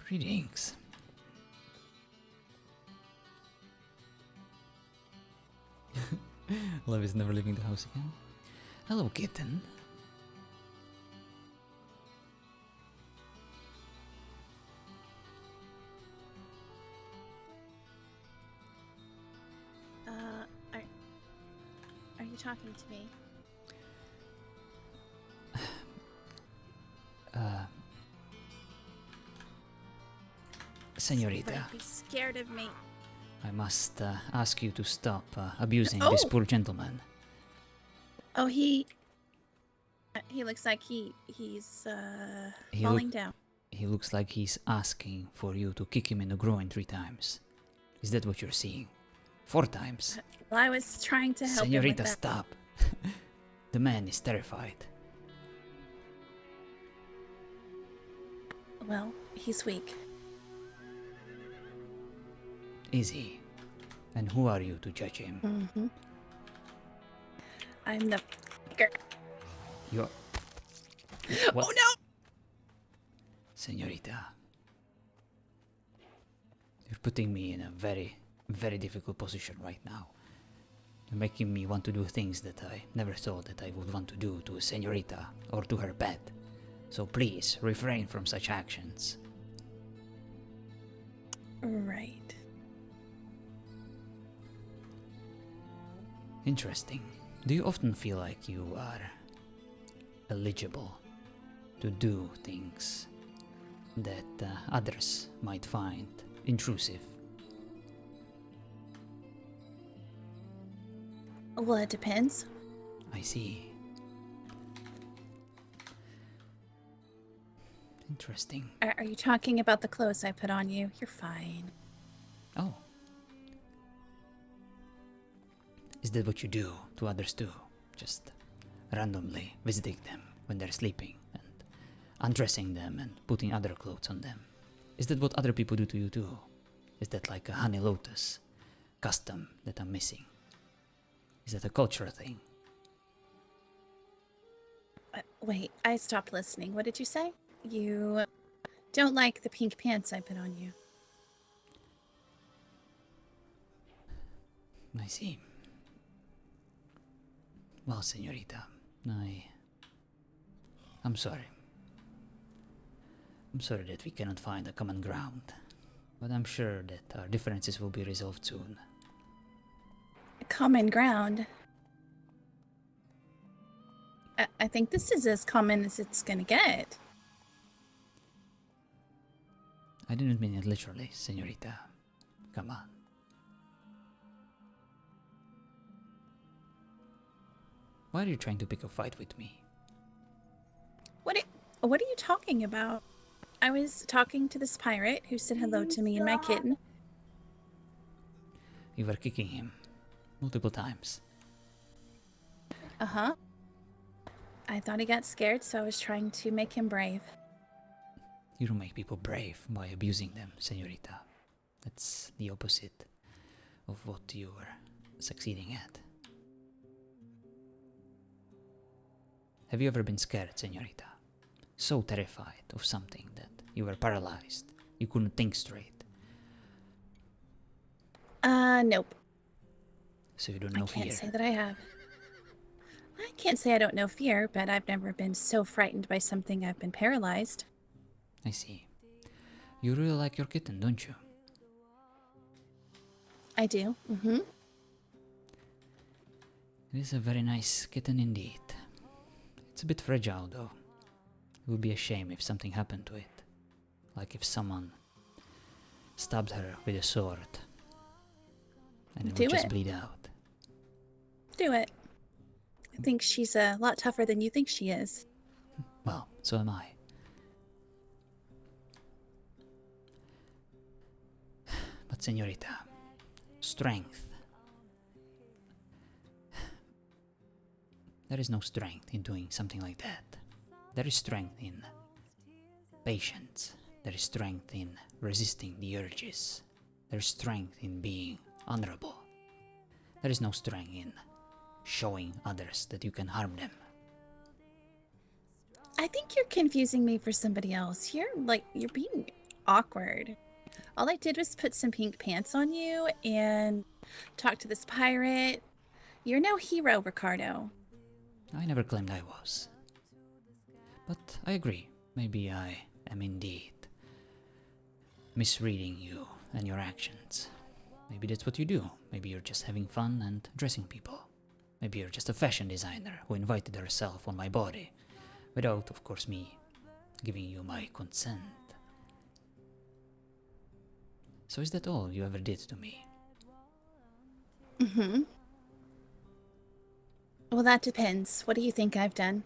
Greetings. Love is never leaving the house again. Hello, kitten. Are you talking to me? Senorita, Right, he's scared of me. I must ask you to stop abusing Oh! this poor gentleman. Oh, he looks like he's falling down. He looks like he's asking for you to kick him in the groin 3 times. Is that what you're seeing? 4 times. Well, I was trying to help him Senorita, with that. stop. The man is terrified. Well, he's weak. Is he? And who are you to judge him? Mm-hmm. I'm the... You're... What? Oh no! Senorita, you're putting me in a very, very difficult position right now. You're making me want to do things that I never thought that I would want to do to a senorita or to her pet. So please, refrain from such actions. Right. Interesting. Do you often feel like you are eligible to do things that others might find intrusive? Well, it depends. I see. Interesting. Are you talking about the clothes I put on you? You're fine. Oh. Is that what you do to others too? Just randomly visiting them when they're sleeping and undressing them and putting other clothes on them? Is that what other people do to you too? Is that like a honey lotus custom that I'm missing? Is that a cultural thing? Wait, I stopped listening. What did you say? You don't like the pink pants I put on you. I see. Well, senorita, I'm sorry. I'm sorry that we cannot find a common ground, but I'm sure that our differences will be resolved soon. Common ground? I think this is as common as it's gonna get. I didn't mean it literally, senorita. Come on. Why are you trying to pick a fight with me? What are you talking about? I was talking to this pirate who said hello to me and my kitten. You were kicking him multiple times. Uh-huh. I thought he got scared, so I was trying to make him brave. You don't make people brave by abusing them, senorita. That's the opposite of what you were succeeding at. Have you ever been scared, senorita? So terrified of something that you were paralyzed. You couldn't think straight. Nope. So you don't know fear. I can't say that I have. I can't say I don't know fear, but I've never been so frightened by something I've been paralyzed. I see. You really like your kitten, don't you? I do. Mm-hmm. It is a very nice kitten indeed. It's a bit fragile though. It would be a shame if something happened to it. Like if someone stabbed her with a sword and it would just bleed out. Do it. I think she's a lot tougher than you think she is. Well, so am I. But senorita, strength. There is no strength in doing something like that. There is strength in patience. There is strength in resisting the urges. There is strength in being honorable. There is no strength in showing others that you can harm them. I think you're confusing me for somebody else. You're being awkward. All I did was put some pink pants on you and talk to this pirate. You're no hero, Ricardo. I never claimed I was. But I agree. Maybe I am indeed misreading you and your actions. Maybe that's what you do. Maybe you're just having fun and dressing people. Maybe you're just a fashion designer who invited herself on my body, without, of course, me giving you my consent. So is that all you ever did to me? Mm-hmm. Well, that depends. What do you think I've done?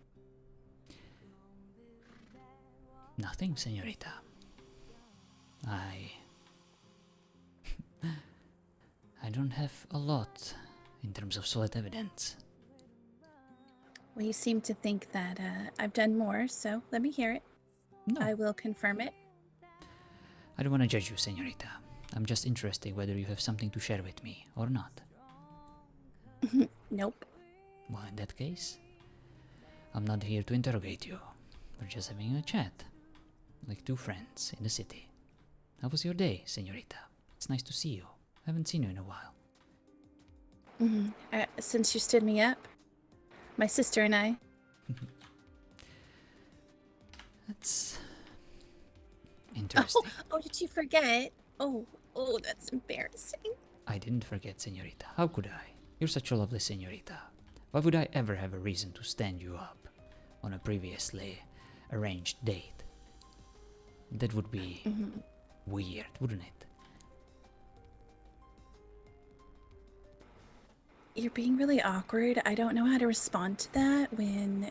Nothing, señorita. I don't have a lot in terms of solid evidence. Well, you seem to think that I've done more, so let me hear it. No, I will confirm it. I don't want to judge you, señorita. I'm just interested whether you have something to share with me or not. Nope. Well, in that case, I'm not here to interrogate you. We're just having a chat, like two friends in the city. How was your day, señorita? It's nice to see you. I haven't seen you in a while. Since you stood me up, my sister and I. That's interesting. Oh, did you forget? Oh, that's embarrassing. I didn't forget, señorita. How could I? You're such a lovely señorita. Why would I ever have a reason to stand you up on a previously arranged date? That would be weird, wouldn't it? You're being really awkward. I don't know how to respond to that when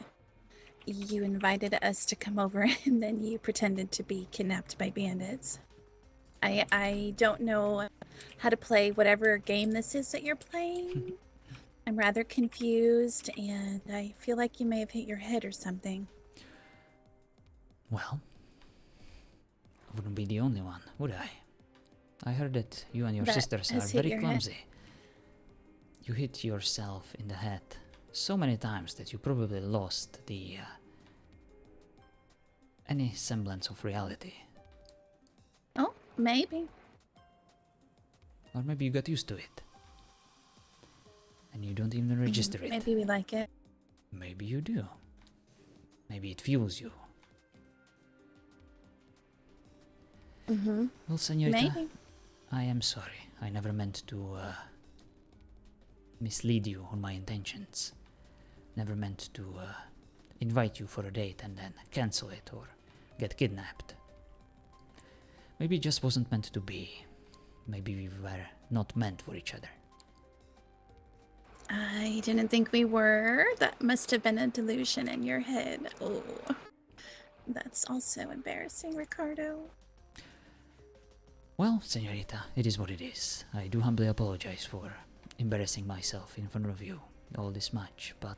you invited us to come over and then you pretended to be kidnapped by bandits. I don't know how to play whatever game this is that you're playing. I'm rather confused and I feel like you may have hit your head or something. Well, I wouldn't be the only one, would I? I heard that you and your That sisters are has hit very your head? clumsy. You hit yourself in the head so many times that you probably lost the any semblance of reality. Oh, maybe. Or maybe you got used to it. And you don't even register it. Maybe we like it. Maybe you do. Maybe it fuels you. Well, señorita, Maybe. I am sorry. I never meant to mislead you on my intentions. Never meant to invite you for a date and then cancel it or get kidnapped. Maybe it just wasn't meant to be. Maybe we were not meant for each other. I didn't think we were. That must have been a delusion in your head. Oh, that's also embarrassing, Ricardo. Well, señorita, it is what it is. I do humbly apologize for embarrassing myself in front of you all this much, but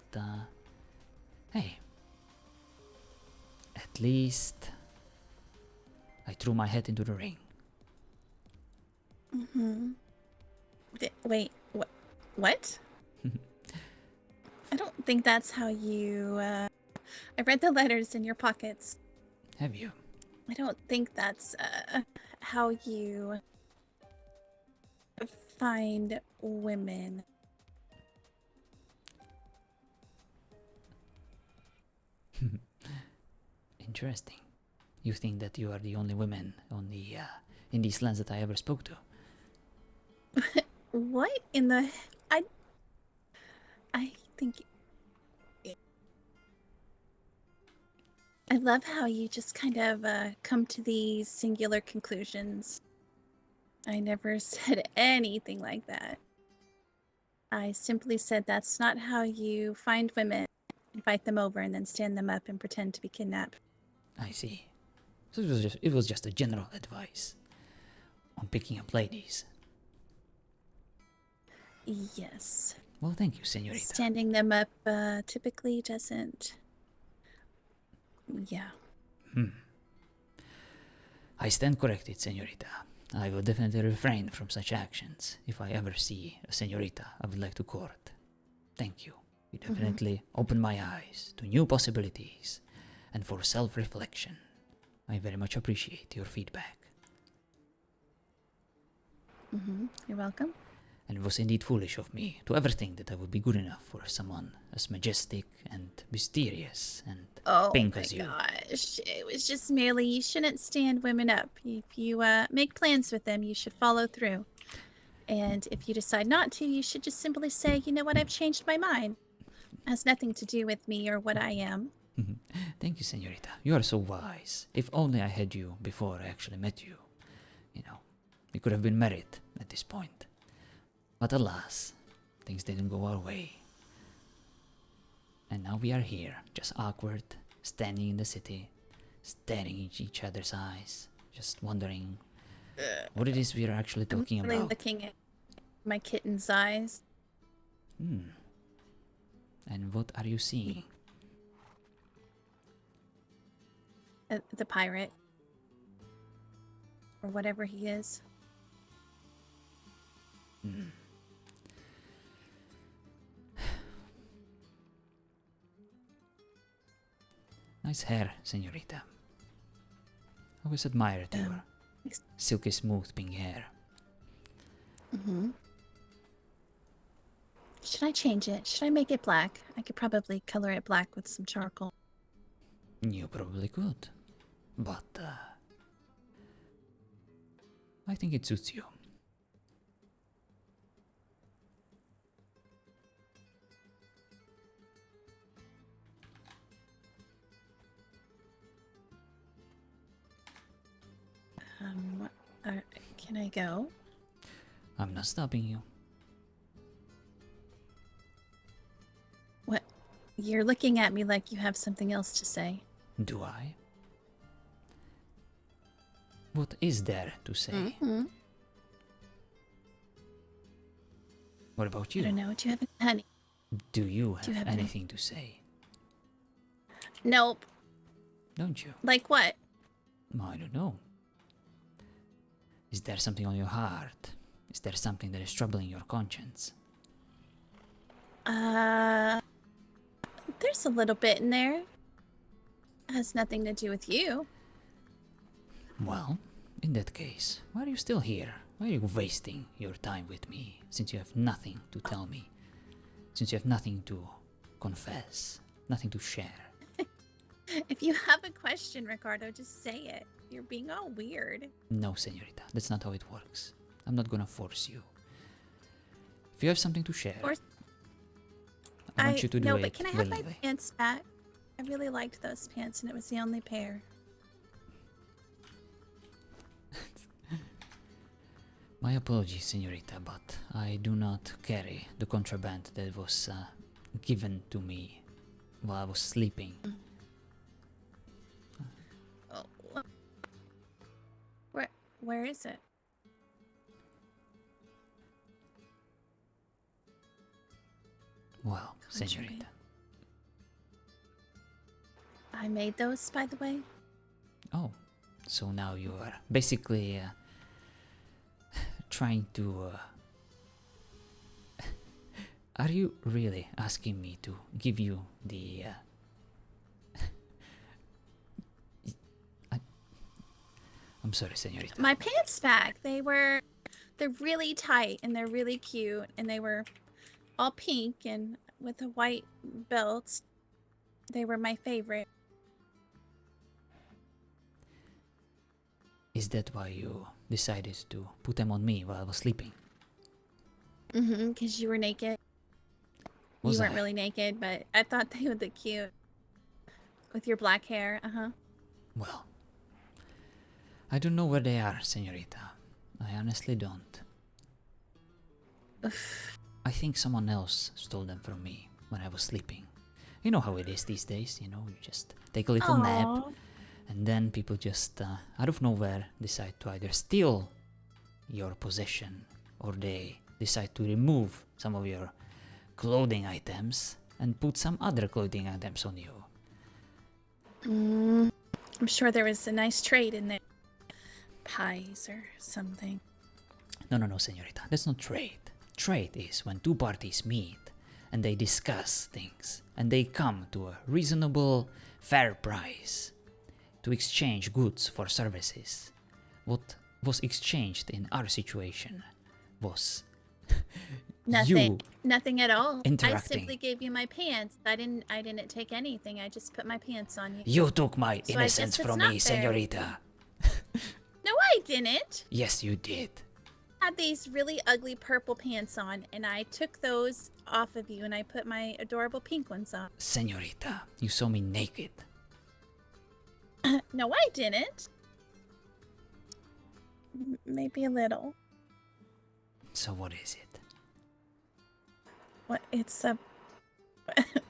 hey, at least I threw my hat into the ring. Wait, what? I don't think that's how you, I read the letters in your pockets. Have you? I don't think that's, how you find women. Interesting. You think that you are the only woman on the in these lands that I ever spoke to? What in the... I think... I love how you just kind of come to these singular conclusions. I never said anything like that. I simply said that's not how you find women, invite them over, and then stand them up and pretend to be kidnapped. I see. So it was just a general advice on picking up ladies. Yes. Well, thank you, señorita. Standing them up typically doesn't... Yeah. I stand corrected, señorita. I will definitely refrain from such actions if I ever see a señorita I would like to court. Thank you. You definitely opened my eyes to new possibilities and for self-reflection. I very much appreciate your feedback. You're welcome. And it was indeed foolish of me to ever think that I would be good enough for someone as majestic and mysterious and Oh pink my as you. gosh. It was just merely you shouldn't stand women up. If you make plans with them, you should follow through. And if you decide not to, you should just simply say, you know what, I've changed my mind. It has nothing to do with me or what I am. Thank you, senorita. You are so wise. If only I had you before I actually met you. You know, we could have been married at this point. But alas, things didn't go our way. And now we are here, just awkward, standing in the city, staring into each other's eyes, just wondering what it is we are actually talking I'm really about. looking at my kitten's eyes. And what are you seeing? The pirate. Or whatever he is. Nice hair, senorita. I always admired your silky smooth pink hair. Should I change it? Should I make it black? I could probably color it black with some charcoal. You probably could. But, I think it suits you. Can I go? I'm not stopping you. What? You're looking at me like you have something else to say. Do I? What is there to say? What about you? I don't know. Do you have any honey? Do you have, you have any- anything to say? Nope. Don't you? Like what? I don't know. Is there something on your heart? Is there something that is troubling your conscience? There's a little bit in there. It has nothing to do with you. Well, in that case, why are you still here? Why are you wasting your time with me, since you have nothing to tell me? Since you have nothing to confess, nothing to share? If you have a question, Ricardo, just say it. You're being all weird. No, senorita, that's not how it works. I'm not gonna force you. If you have something to share, I want you to do no, it but can I have my willingly. pants back? I really liked those pants, and it was the only pair. My apologies, senorita, but I do not carry the contraband that was given to me while I was sleeping. Oh, where is it? Well, Contraband. senorita, I made those, by the way. oh, so now you are basically trying to... Are you really asking me to give you the... I'm sorry, senorita. My pants back. They're really tight and they're really cute, and they were all pink and with a white belt. They were my favorite. Is that why you decided to put them on me while I was sleeping? Because you were naked. Was You weren't I? really naked, but I thought they would look cute with your black hair. Well, I don't know where they are, senorita. I honestly don't. I think someone else stole them from me when I was sleeping. You know how it is these days, you just take a little nap, Aw. and then people just, out of nowhere, decide to either steal your possession, or they decide to remove some of your clothing items and put some other clothing items on you. I'm sure there was a nice trade in there. Pies or something. No, senorita, that's not trade. Trade is when two parties meet and they discuss things and they come to a reasonable, fair price to exchange goods for services. What was exchanged in our situation was Nothing. you Nothing at all. I interacting. simply gave you my pants. I didn't take anything. I just put my pants on you. You took my So I innocence guess it's from not me, fair. señorita. No, I didn't. Yes, you did. I had these really ugly purple pants on, and I took those off of you, and I put my adorable pink ones on. Señorita, you saw me naked. No, I didn't. Maybe a little. So what is it? What? It's a.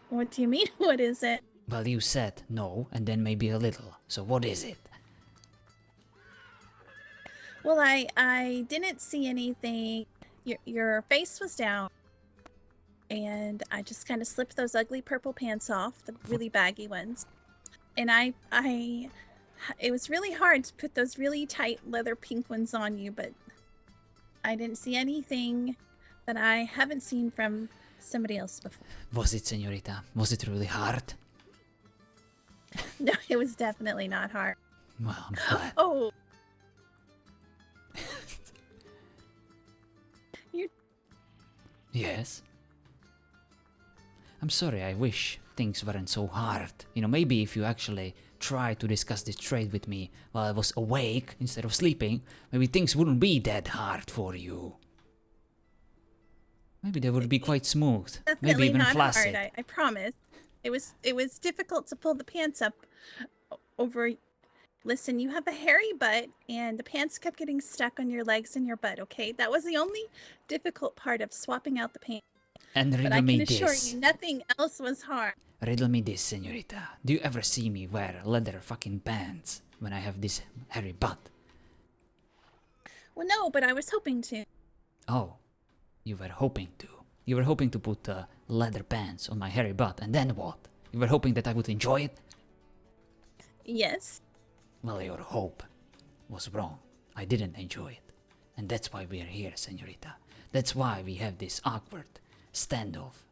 What do you mean? What is it? Well, you said no, and then maybe a little. So what is it? Well, I didn't see anything. Your face was down, and I just kind of slipped those ugly purple pants off, the really baggy ones. And it was really hard to put those really tight leather pink ones on you, but I didn't see anything that I haven't seen from somebody else before. Was it, señorita? Was it really hard? No, it was definitely not hard. Well, I'm glad. Oh. Yes? I'm sorry, I wish things weren't so hard. You know, maybe if you actually tried to discuss this trade with me while I was awake instead of sleeping, maybe things wouldn't be that hard for you. Maybe they would be quite smooth. Definitely Maybe even not flaccid. hard, I promise. It was difficult to pull the pants up over. Listen, you have a hairy butt, and the pants kept getting stuck on your legs and your butt, okay? That was the only difficult part of swapping out the pants. And But riddle I me can assure this. you, nothing else was hard. Riddle me this, señorita. Do you ever see me wear leather fucking pants when I have this hairy butt? Well, no, but I was hoping to. Oh, you were hoping to. You were hoping to put leather pants on my hairy butt, and then what? You were hoping that I would enjoy it? Yes. Well, your hope was wrong. I didn't enjoy it. And that's why we are here, señorita. That's why we have this awkward standoff.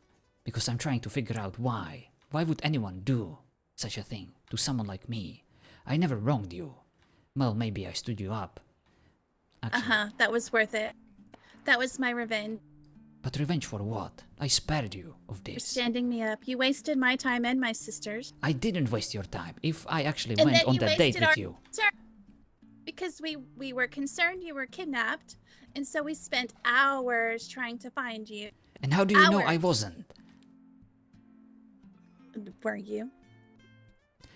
Because I'm trying to figure out why. Why would anyone do such a thing to someone like me? I never wronged you. Well, maybe I stood you up. Actually, That was worth it. That was my revenge but revenge for what? I spared you of for this. standing me up. You wasted my time and my sister's. I didn't waste your time. If I actually And went then on you that date wasted with our you. because we were concerned you were kidnapped, and so we spent hours trying to find you. And how do you know I Hours. wasn't? Were you?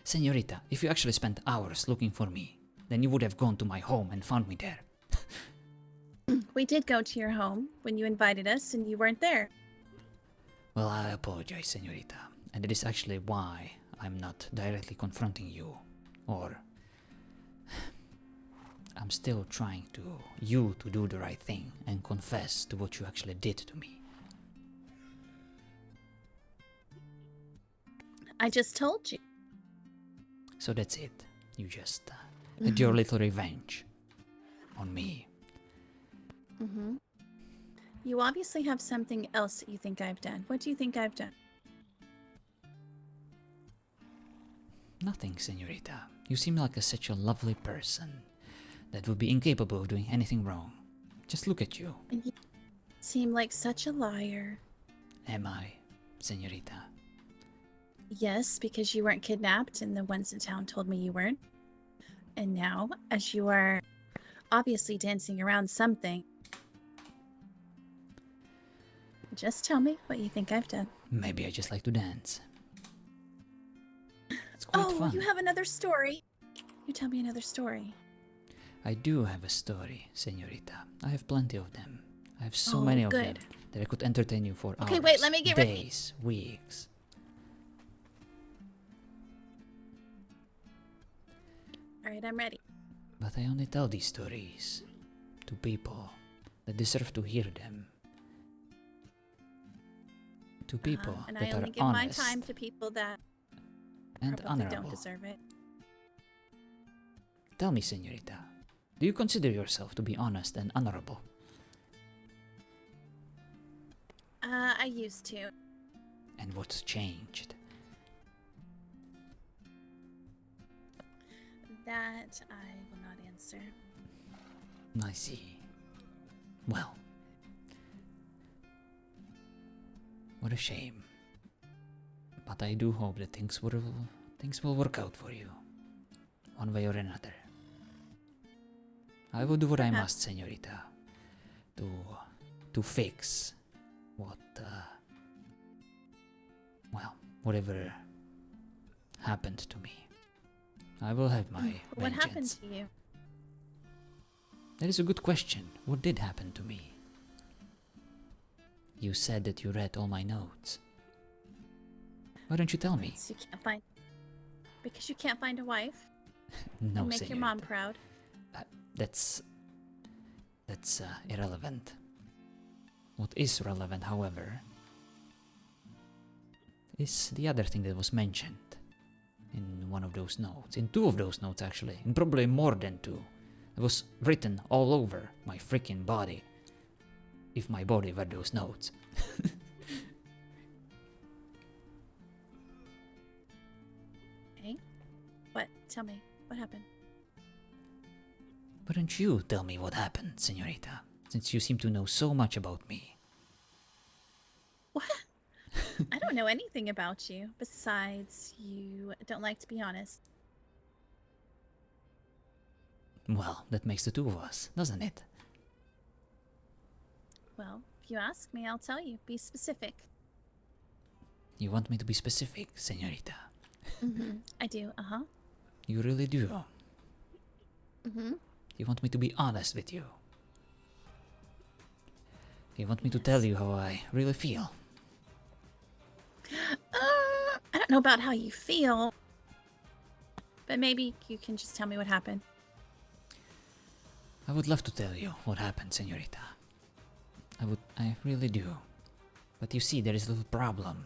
Señorita, if you actually spent hours looking for me, then you would have gone to my home and found me there. We did go to your home when you invited us, and you weren't there. Well, I apologize, señorita. And it is actually why I'm not directly confronting you. Or I'm still trying you to do the right thing and confess to what you actually did to me. I just told you. So that's it. You just had your little revenge on me. Mm-hmm. You obviously have something else that you think I've done. What do you think I've done? Nothing, señorita. You seem like such a lovely person that would be incapable of doing anything wrong. Just look at you. And you seem like such a liar. Am I, señorita? Yes, because you weren't kidnapped, and the ones in town told me you weren't. And now, as you are obviously dancing around something, just tell me what you think I've done. Maybe I just like to dance. It's quite Oh, fun. you have another story. You tell me another story. I do have a story, señorita. I have plenty of them. I have so Oh, many of good. them that I could entertain you for Okay, hours, wait, let me get ready. days, weeks. All right, I'm ready. But I only tell these stories to people that deserve to hear them. To people And that I only are give honest my time to people that and probably honorable. don't deserve it. Tell me, señorita, do you consider yourself to be honest and honorable? I used to. And what's changed? That I will not answer. I see. Well, What a shame. But I do hope that things will work out for you, one way or another. I will do what I must, señorita, to fix what, well, whatever happened to me. I will have my What vengeance. happened to you? That is a good question. What did happen to me? You said that you read all my notes. Why don't you tell me? So you can't find because you can't find a wife No, and make your mom señorita. proud. That's irrelevant. What is relevant, however, is the other thing that was mentioned in one of those notes. In two of those notes, actually. In probably more than two. It was written all over my freaking body. If my body were those notes. Okay. What? Tell me. What happened? Why don't you tell me what happened, señorita? Since you seem to know so much about me. What? I don't know anything about you. Besides, you don't like to be honest. Well, that makes the two of us, doesn't it? Well, if you ask me, I'll tell you. Be specific. You want me to be specific, señorita? I do. Uh-huh. You really do. Mm-hmm. You want me to be honest with you. You want me to tell you how I really feel. I don't know about how you feel, but maybe you can just tell me what happened. I would love to tell you what happened, señorita. I really do. But you see, there is a little problem.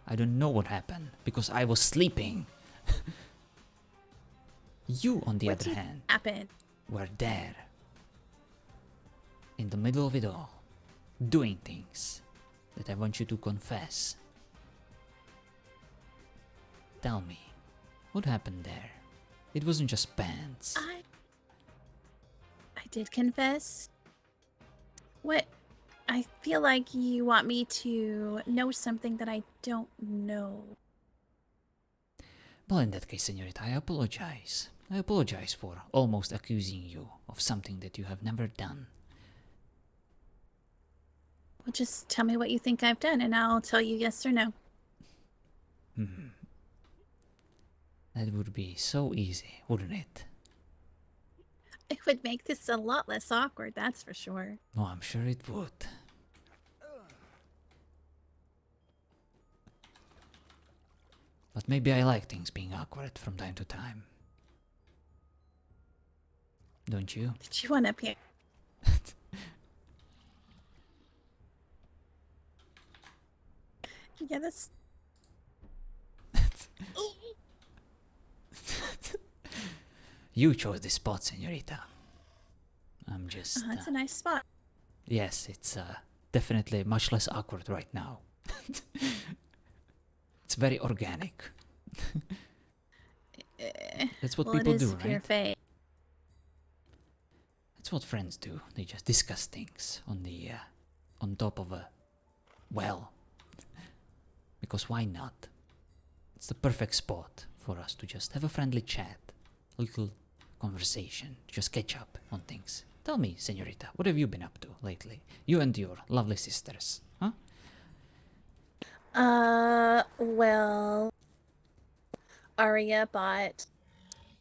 I don't know what happened because I was sleeping. You, on the other hand, Happened. were there. In the middle of it all. Doing things that I want you to confess. Tell me, what happened there? It wasn't just pants. I did confess. What? I feel like you want me to know something that I don't know. Well, in that case, señorita, I apologize. I apologize for almost accusing you of something that you have never done. Well, just tell me what you think I've done, and I'll tell you yes or no. That would be so easy, wouldn't it? It would make this a lot less awkward, that's for sure. Oh, I'm sure it would. But maybe I like things being awkward from time to time. Don't you? Did you want up here? Yeah, that's. You chose this spot, señorita. I'm just... That's a nice spot. yes, it's definitely much less awkward right now. It's very organic. That's what Well, people it is do, if you're right? fake. That's what friends do. They just discuss things on the on top of a well. Because why not? It's the perfect spot for us to just have a friendly chat, a little conversation, just catch up on things. Tell me, señorita, what have you been up to lately? You and your lovely sisters, huh? Well, Aria bought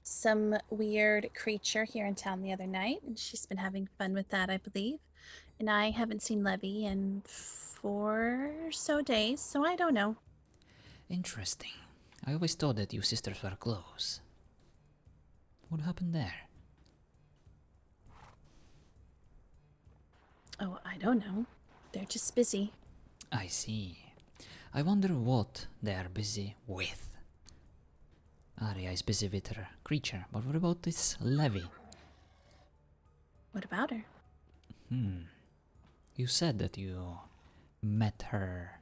some weird creature here in town the other night, and she's been having fun with that, I believe. And I haven't seen Levy in 4 or so days, so I don't know. Interesting. I always thought that you sisters were close. What happened there? Oh, I don't know. They're just busy. I see. I wonder what they are busy with. Arya is busy with her creature, but what about this Levy? What about her? You said that you met her...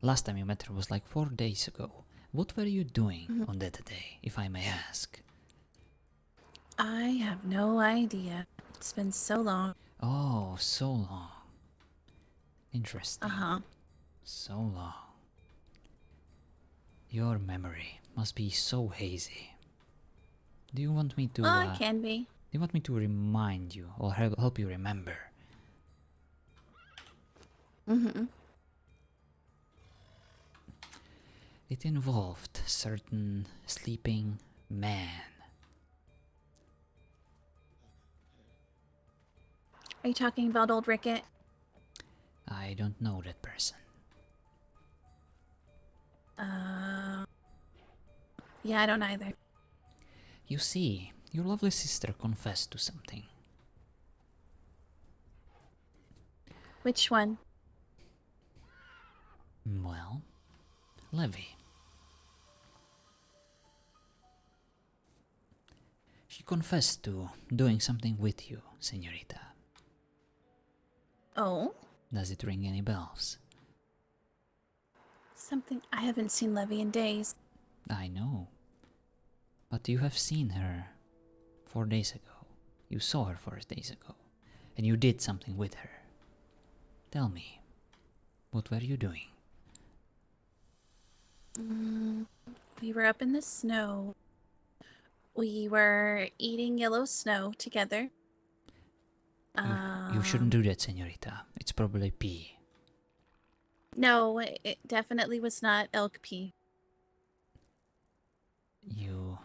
Last time you met her was like 4 days ago. What were you doing on that day, if I may ask? I have no idea. It's been so long. Oh, so long. Interesting. Uh-huh. So long. Your memory must be so hazy. Do you want me to, Well, it can be. do you want me to remind you or help you remember? Mm-hmm. It involved certain sleeping man. Are you talking about old Ricket? I don't know that person. Yeah, I don't either. You see, your lovely sister confessed to something. Which one? Well, Levy. She confessed to doing something with you, señorita. Oh, Does it ring any bells? something. I haven't seen Levy in days. I know. But you have seen her 4 days ago. You saw her 4 days ago. And you did something with her. Tell me, what were you doing? We were up in the snow. We were eating yellow snow together. You shouldn't do that, señorita. It's probably pee. No, it definitely was not elk pee. You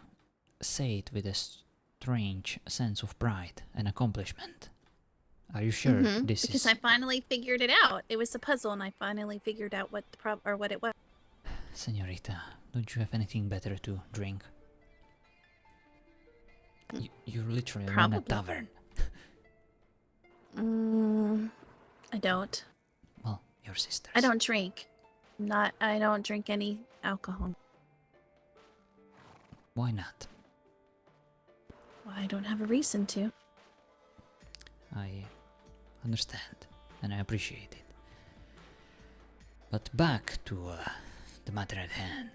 say it with a strange sense of pride and accomplishment. Are you sure this Because is... I finally figured it out. It was a puzzle, and I finally figured out what the what it was. Señorita, don't you have anything better to drink? You literally run a Probably. tavern. I don't. Well, your sisters. I don't drink. I don't drink any alcohol. Why not? Well, I don't have a reason to. I understand, and I appreciate it. But back to the matter at hand.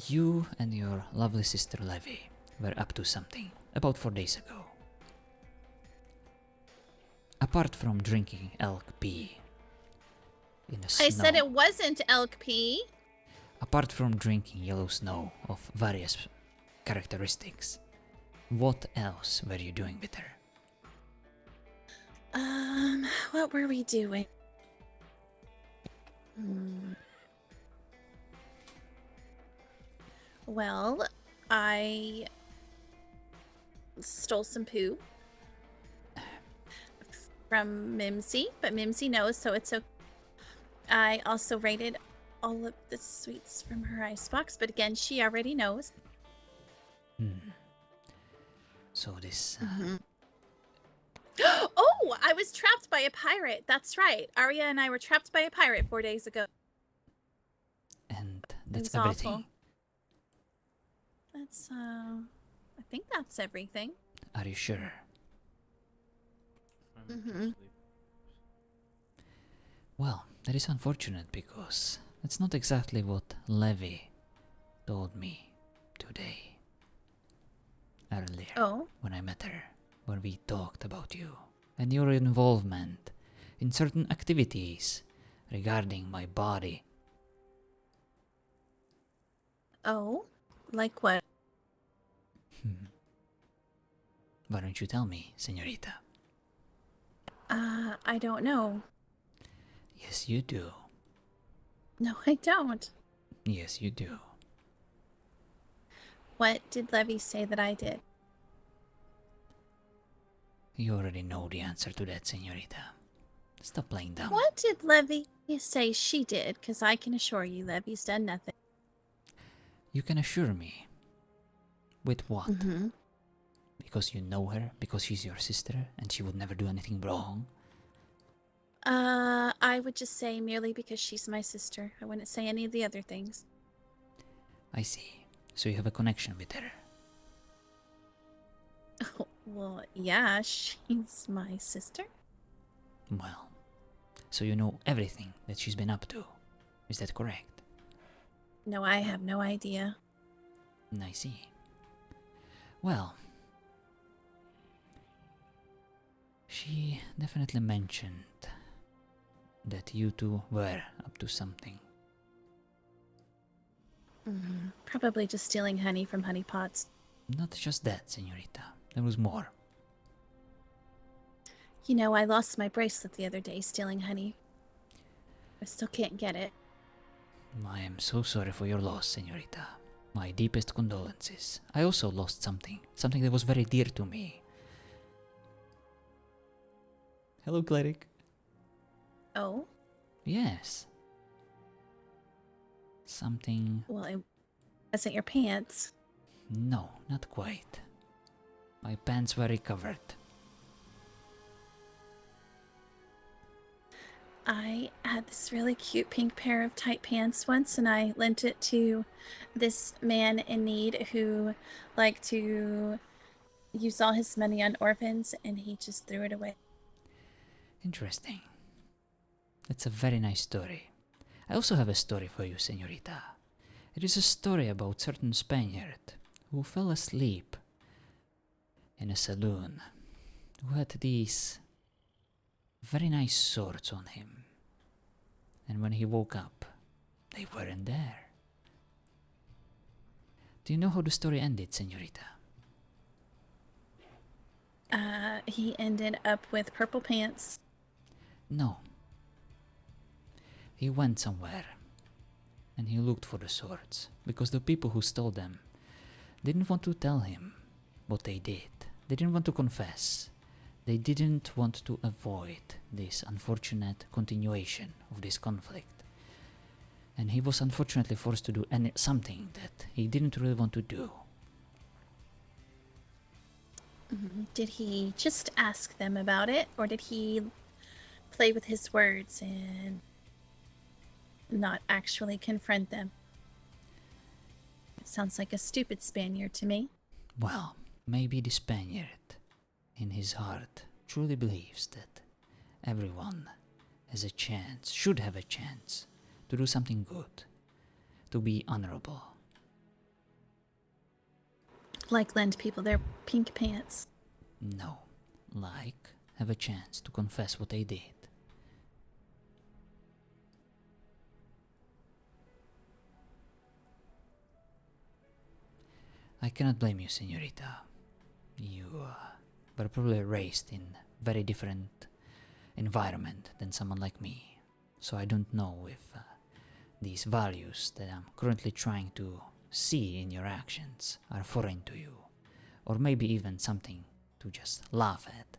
You and your lovely sister Levy were up to something about 4 days ago. Apart from drinking elk pee in the snow. I said it wasn't elk pee. Apart from drinking yellow snow of various characteristics, what else were you doing with her? What were we doing? Well, I stole some poo from Mimsy, but Mimsy knows, so it's okay. I also raided all of the sweets from her icebox, but again, she already knows. So this... Oh, I was trapped by a pirate. That's right. Arya and I were trapped by a pirate 4 days ago. and It that's was everything. awful. That's, I think that's everything. Are you sure? Well, that is unfortunate because that's not exactly what Levy told me today. Earlier, Oh. when I met her, when we talked about you and your involvement in certain activities regarding my body. Oh? Like what? Why don't you tell me, señorita? I don't know. Yes, you do. No, I don't. Yes, you do. What did Levy say that I did? You already know the answer to that, señorita. Stop playing dumb. What did Levy say she did? Because I can assure you Levy's done nothing. You can assure me. With what? Because you know her, because she's your sister, and she would never do anything wrong? I would just say merely because she's my sister. I wouldn't say any of the other things. I see. So you have a connection with her. Oh, well, yeah, she's my sister. Well, so you know everything that she's been up to. Is that correct? No, I have no idea. I see. Well, she definitely mentioned that you two were up to something. Probably just stealing honey from honey pots. Not just that, senorita. There was more. You know, I lost my bracelet the other day stealing honey. I still can't get it. I am so sorry for your loss, senorita. My deepest condolences. I also lost something. Something that was very dear to me. Hello, cleric. Oh? Yes. Something... Well, it wasn't your pants. No, not quite. My pants were recovered. I had this really cute pink pair of tight pants once, and I lent it to this man in need who liked to use all his money on orphans, and he just threw it away. Interesting. That's a very nice story. I also have a story for you, senorita. It is a story about a certain Spaniard who fell asleep in a saloon, who had these very nice swords on him. And when he woke up, they weren't there. Do you know how the story ended, senorita? He ended up with purple pants. No. He went somewhere and he looked for the swords because the people who stole them didn't want to tell him what they did. They didn't want to confess. They didn't want to avoid this unfortunate continuation of this conflict. And he was unfortunately forced to do something that he didn't really want to do. Did he just ask them about it, or did he play with his words and not actually confront them? It sounds like a stupid Spaniard to me. Well, maybe the Spaniard, in his heart, truly believes that everyone has a chance, should have a chance, to do something good, to be honorable. Like lend people their pink pants. No, like have a chance to confess what they did. I cannot blame you, senorita. You were probably raised in very different environment than someone like me, so I don't know if these values that I'm currently trying to see in your actions are foreign to you, or maybe even something to just laugh at.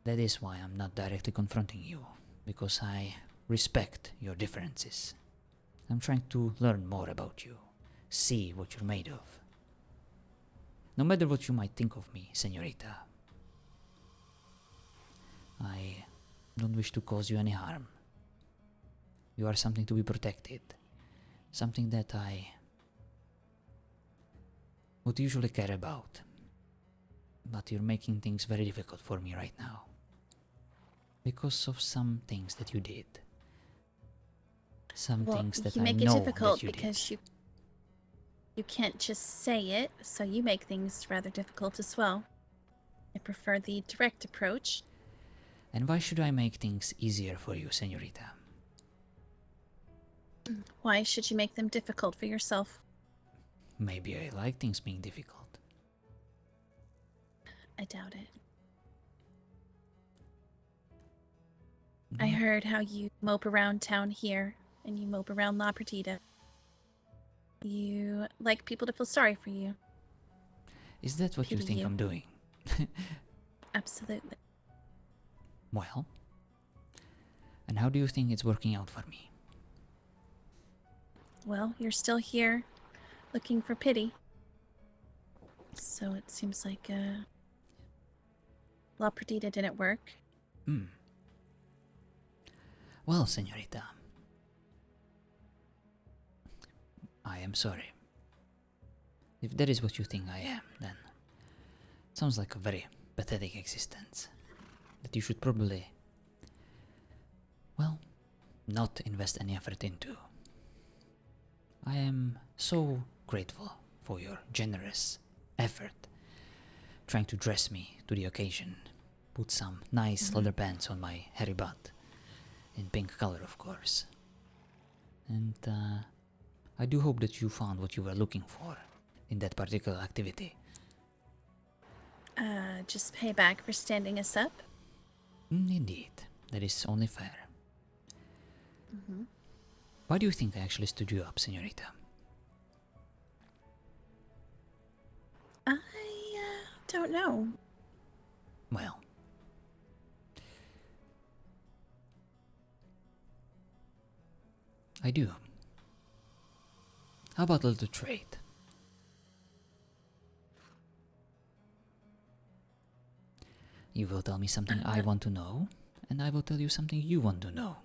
That is why I'm not directly confronting you, because I respect your differences. I'm trying to learn more about you, see what you're made of. No matter what you might think of me, senorita, I don't wish to cause you any harm. You are something to be protected, something that I would usually care about. But you're making things very difficult for me right now, because of some things that you did. Some things that you I make know it difficult that you because did. you can't just say it, so you make things rather difficult as well. I prefer the direct approach. And why should I make things easier for you, senorita? Why should you make them difficult for yourself? Maybe I like things being difficult. I doubt it. I heard how you mope around town here, and you mope around La Perdida. You like people to feel sorry for you. Is that what you Pity think you. I'm doing? Absolutely. Well, and how do you think it's working out for me? Well, you're still here, looking for pity. So it seems like La Perdida didn't work. Well, senorita, I am sorry. If that is what you think I am, then it sounds like a very pathetic existence that you should probably, well, not invest any effort into. I am so grateful for your generous effort trying to dress me to the occasion, put some nice leather pants on my hairy butt. in pink color, of course. And I do hope that you found what you were looking for in that particular activity. Just pay back for standing us up? Indeed, that is only fair. Why do you think I actually stood you up, senorita? I don't know. Well, I do. How about a little trade? You will tell me something I want to know, and I will tell you something you want to know.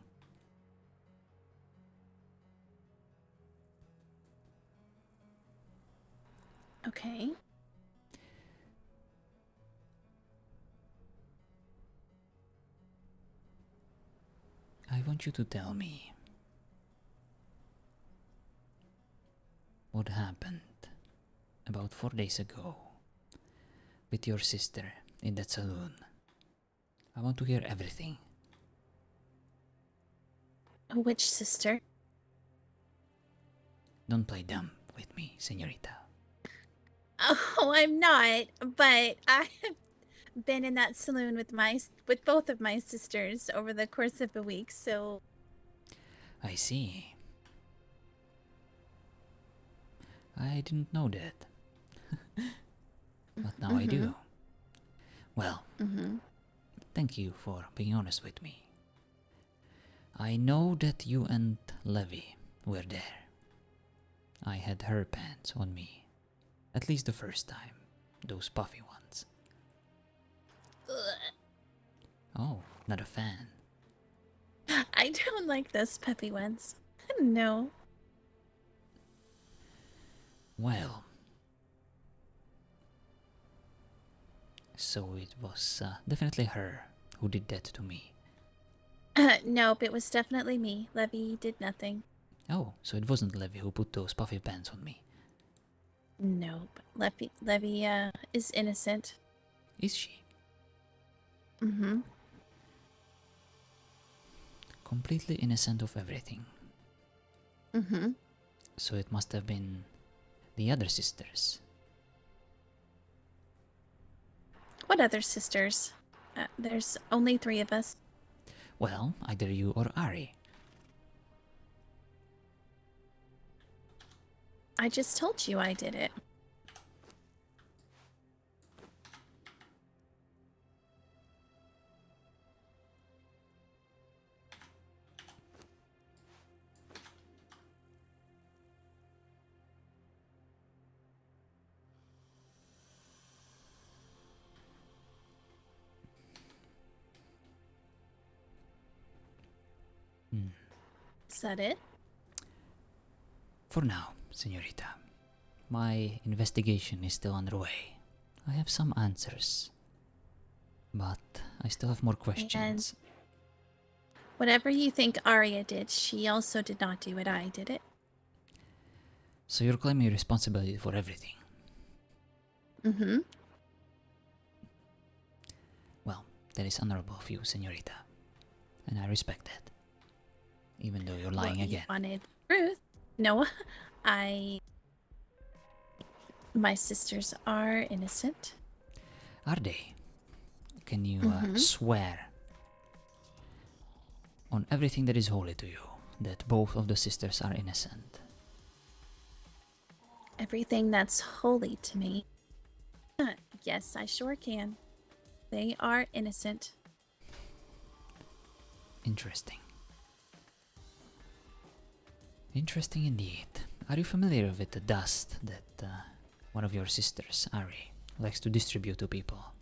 Okay. I want you to tell me what happened about 4 days ago with your sister in that saloon. I want to hear everything. Which sister? Don't play dumb with me, senorita. Oh, I'm not. But I have been in that saloon with both of my sisters over the course of a week, so I see. I didn't know that. But now I do. Well, thank you for being honest with me. I know that you and Levy were there. I had her pants on me. At least the first time. Those puffy ones. Oh, not a fan. I don't like those puppy ones. No. Well. So it was definitely her who did that to me. Nope, it was definitely me. Levy did nothing. Oh, so it wasn't Levy who put those puffy pants on me. Nope. Levy is innocent. Is she? Mm-hmm. Completely innocent of everything. Mm-hmm. So it must have been the other sisters. What other sisters? There's only 3 of us. Well, either you or Ari. I just told you I did it. Is that it? For now, senorita. My investigation is still underway. I have some answers. But I still have more questions. Whatever you think Arya did, she also did not do it. I did it. So you're claiming responsibility for everything. Mm-hmm. Well, that is honorable of you, senorita. And I respect that. Even though you're lying Well, again. You wanted truth. No, my sisters are innocent. Are they? Can you swear on everything that is holy to you that both of the sisters are innocent? Everything that's holy to me. Yes, I sure can. They are innocent. Interesting. Interesting indeed. Are you familiar with the dust that one of your sisters, Ari, likes to distribute to people?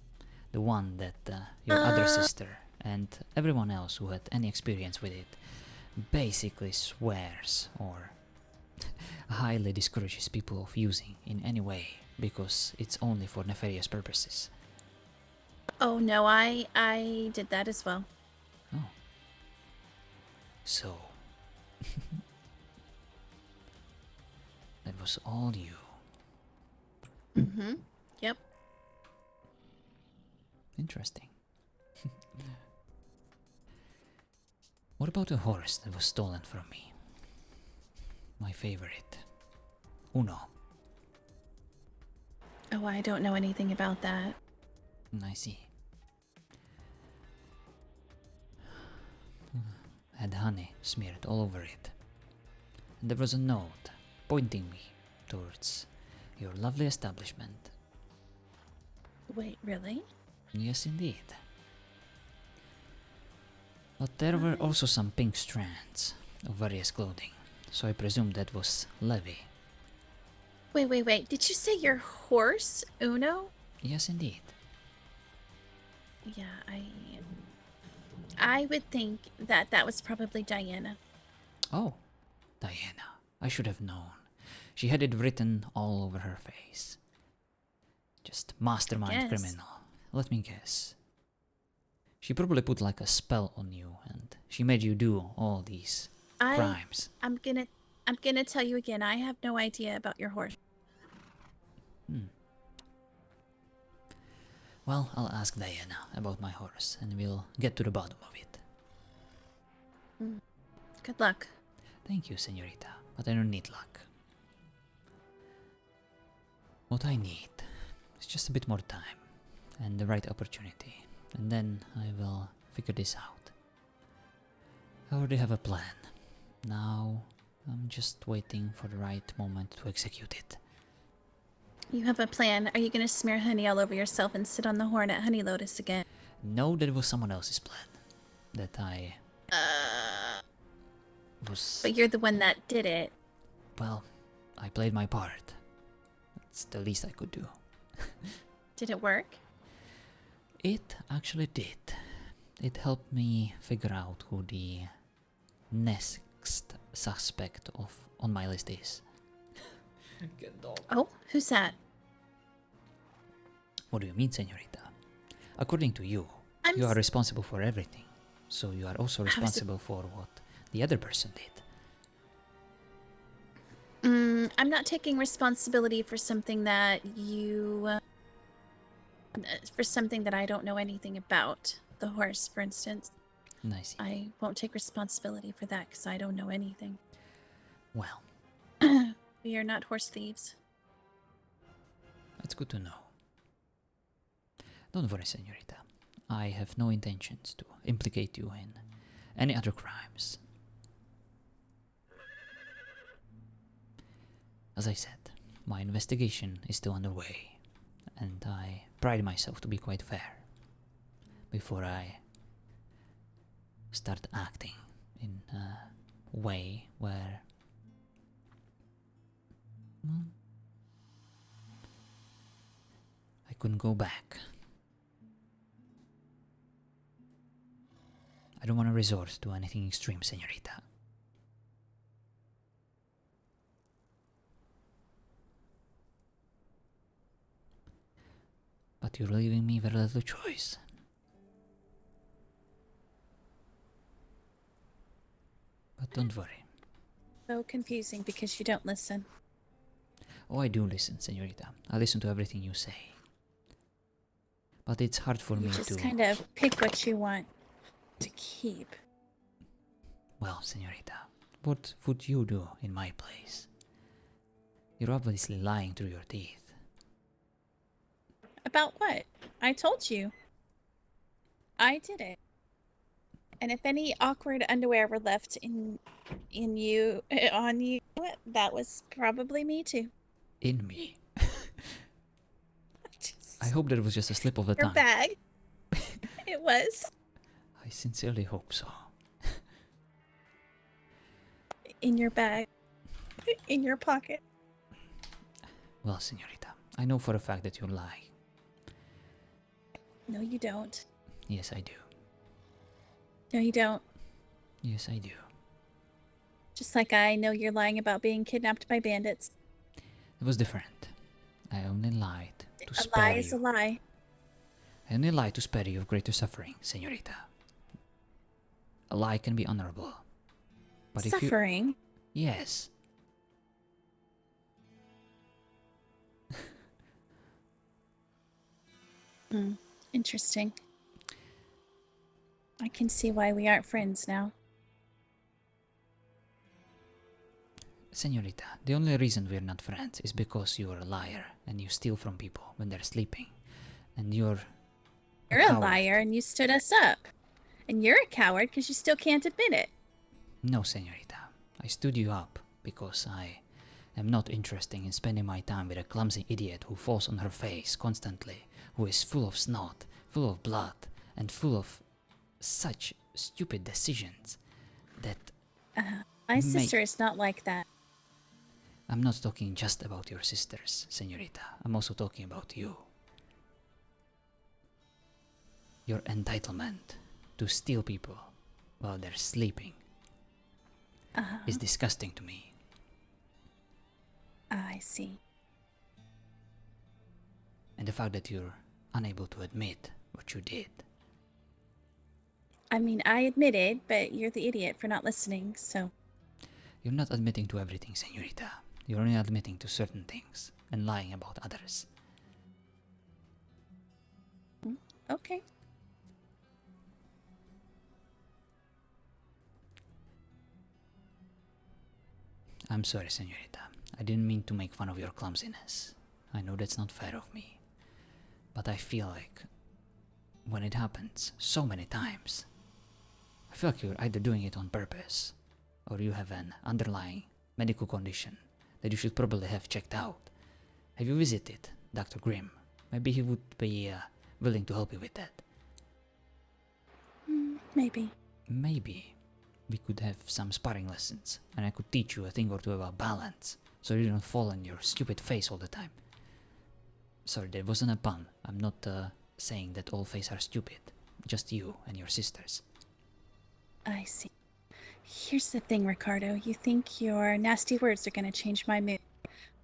The one that your other sister and everyone else who had any experience with it basically swears or highly discourages people of using in any way because it's only for nefarious purposes. Oh no, I did that as well. Oh. So, that was all you. Mm-hmm. Yep. Interesting. What about the horse that was stolen from me? My favorite. Uno. Oh, I don't know anything about that. I see. Had honey smeared all over it. And there was a note pointing me towards your lovely establishment. Wait, really? Yes, indeed. But there were also some pink strands of various clothing, so I presume that was Levi. Wait. Did you say your horse, Uno? Yes, indeed. Yeah, I would think that that was probably Diana. Oh, Diana. I should have known. She had it written all over her face. Just mastermind Guess. criminal. Let me guess. She probably put like a spell on you and she made you do all these crimes. I'm gonna tell you again, I have no idea about your horse. Well, I'll ask Diana about my horse and we'll get to the bottom of it. Good luck. Thank you, senorita, but I don't need luck. What I need is just a bit more time and the right opportunity, and then I will figure this out. I already have a plan. Now I'm just waiting for the right moment to execute it. You have a plan. Are you gonna smear honey all over yourself and sit on the horn at Honey Lotus again? No, that was someone else's plan. That I was... But you're the one that did it. Well, I played my part. That's the least I could do. Did it work? It actually did. It helped me figure out who the next suspect on my list is. Good dog. Oh, who's that? What do you mean, senorita? According to you, I'm you are s- responsible for everything. So you are also responsible for what the other person did. I'm not taking responsibility for something that for something that I don't know anything about. The horse, for instance. I see. I won't take responsibility for that because I don't know anything. Well, We are not horse thieves. that's good to know. Don't worry, senorita. I have no intentions to implicate you in any other crimes. As I said, my investigation is still underway, and I pride myself to be quite fair before I start acting in a way where I couldn't go back. I don't want to resort to anything extreme, senorita. But you're leaving me very little choice. But don't worry. So confusing because you don't listen. Oh, I do listen, senorita. I listen to everything you say. But it's hard for You me just to... kind of pick what you want to keep. Well, senorita, what would you do in my place? You're obviously lying through your teeth. About what? I told you. I did it. And if any awkward underwear were left in you on you, that was probably me too. In me. Just I hope that was just a slip of the your tongue. bag. It was I sincerely hope so. in your bag, in your pocket. Well, senorita, I know for a fact that you lie. No, you don't. Yes, I do. No, you don't. Yes, I do. Just like I know you're lying about being kidnapped by bandits. It was different. I only lied to A spare lie you. is a lie. I only lied to spare you of greater suffering, senorita. A lie can be honorable. But if you... Suffering. Yes. Interesting. I can see why we aren't friends now. Senorita, the only reason we're not friends is because you're a liar and you steal from people when they're sleeping. And you're You're a coward. liar and you stood us up. And you're a coward because you still can't admit it. No, senorita. I stood you up because I am not interested in spending my time with a clumsy idiot who falls on her face constantly, who is full of snot, full of blood, and full of such stupid decisions that My sister is not like that. I'm not talking just about your sisters, senorita. I'm also talking about you. Your entitlement to steal people while they're sleeping is disgusting to me. I see. And the fact that you're unable to admit what you did. I mean, I admitted, but you're the idiot for not listening, so... You're not admitting to everything, senorita. You're only admitting to certain things and lying about others. Okay. I'm sorry, senorita. I didn't mean to make fun of your clumsiness. I know that's not fair of me. But I feel like when it happens so many times, I feel like you're either doing it on purpose or you have an underlying medical condition that you should probably have checked out. Have you visited Dr. Grimm? Maybe he would be willing to help you with that. Maybe. Maybe we could have some sparring lessons and I could teach you a thing or two about balance so you don't fall on your stupid face all the time. Sorry, that wasn't a pun. I'm not saying that all faces are stupid. Just you and your sisters. I see. Here's the thing, Ricardo. You think your nasty words are going to change my mood,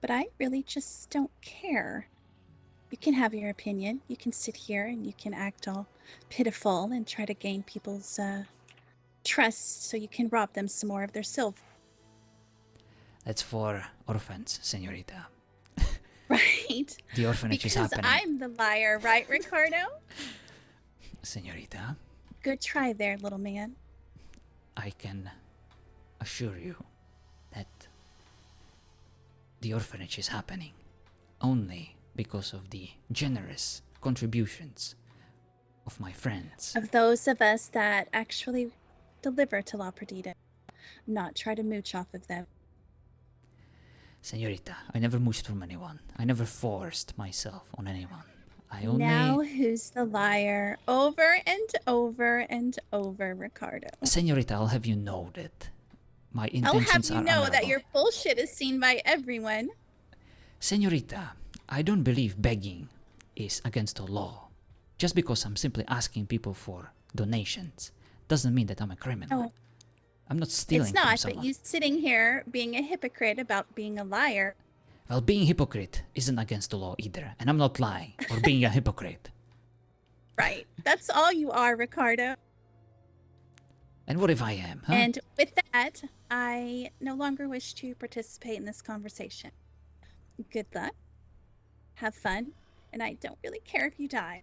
but I really just don't care. You can have your opinion. You can sit here and you can act all pitiful and try to gain people's trust so you can rob them some more of their silver. That's for orphans, senorita. Right? The orphanage is Because happening. I'm the liar, right, Ricardo? Senorita, Good try there, little man. I can assure you that the orphanage is happening only because of the generous contributions of my friends. Of those of us that actually deliver to La Perdida, not try to mooch off of them. Senorita, I never mooched from anyone. I never forced myself on anyone. I only... Now who's the liar? Over and over and over, Ricardo. Senorita, I'll have you know that my I'll intentions have are you know honorable. that your bullshit is seen by everyone. Senorita, I don't believe begging is against the law. Just because I'm simply asking people for donations doesn't mean that I'm a criminal. No, I'm not stealing it's not, from someone. but you sitting here being a hypocrite about being a liar. Well, being a hypocrite isn't against the law either, and I'm not lying or being a hypocrite. Right. That's all you are, Ricardo. And what if I am, huh? And with that, I no longer wish to participate in this conversation. Good luck. Have fun. And I don't really care if you die.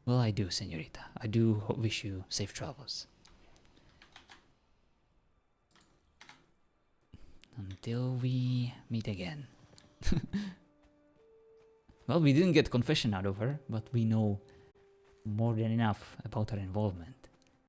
Well, I do, senorita. I do wish you safe travels. Until we meet again. Well, we didn't get confession out of her, but we know more than enough about her involvement.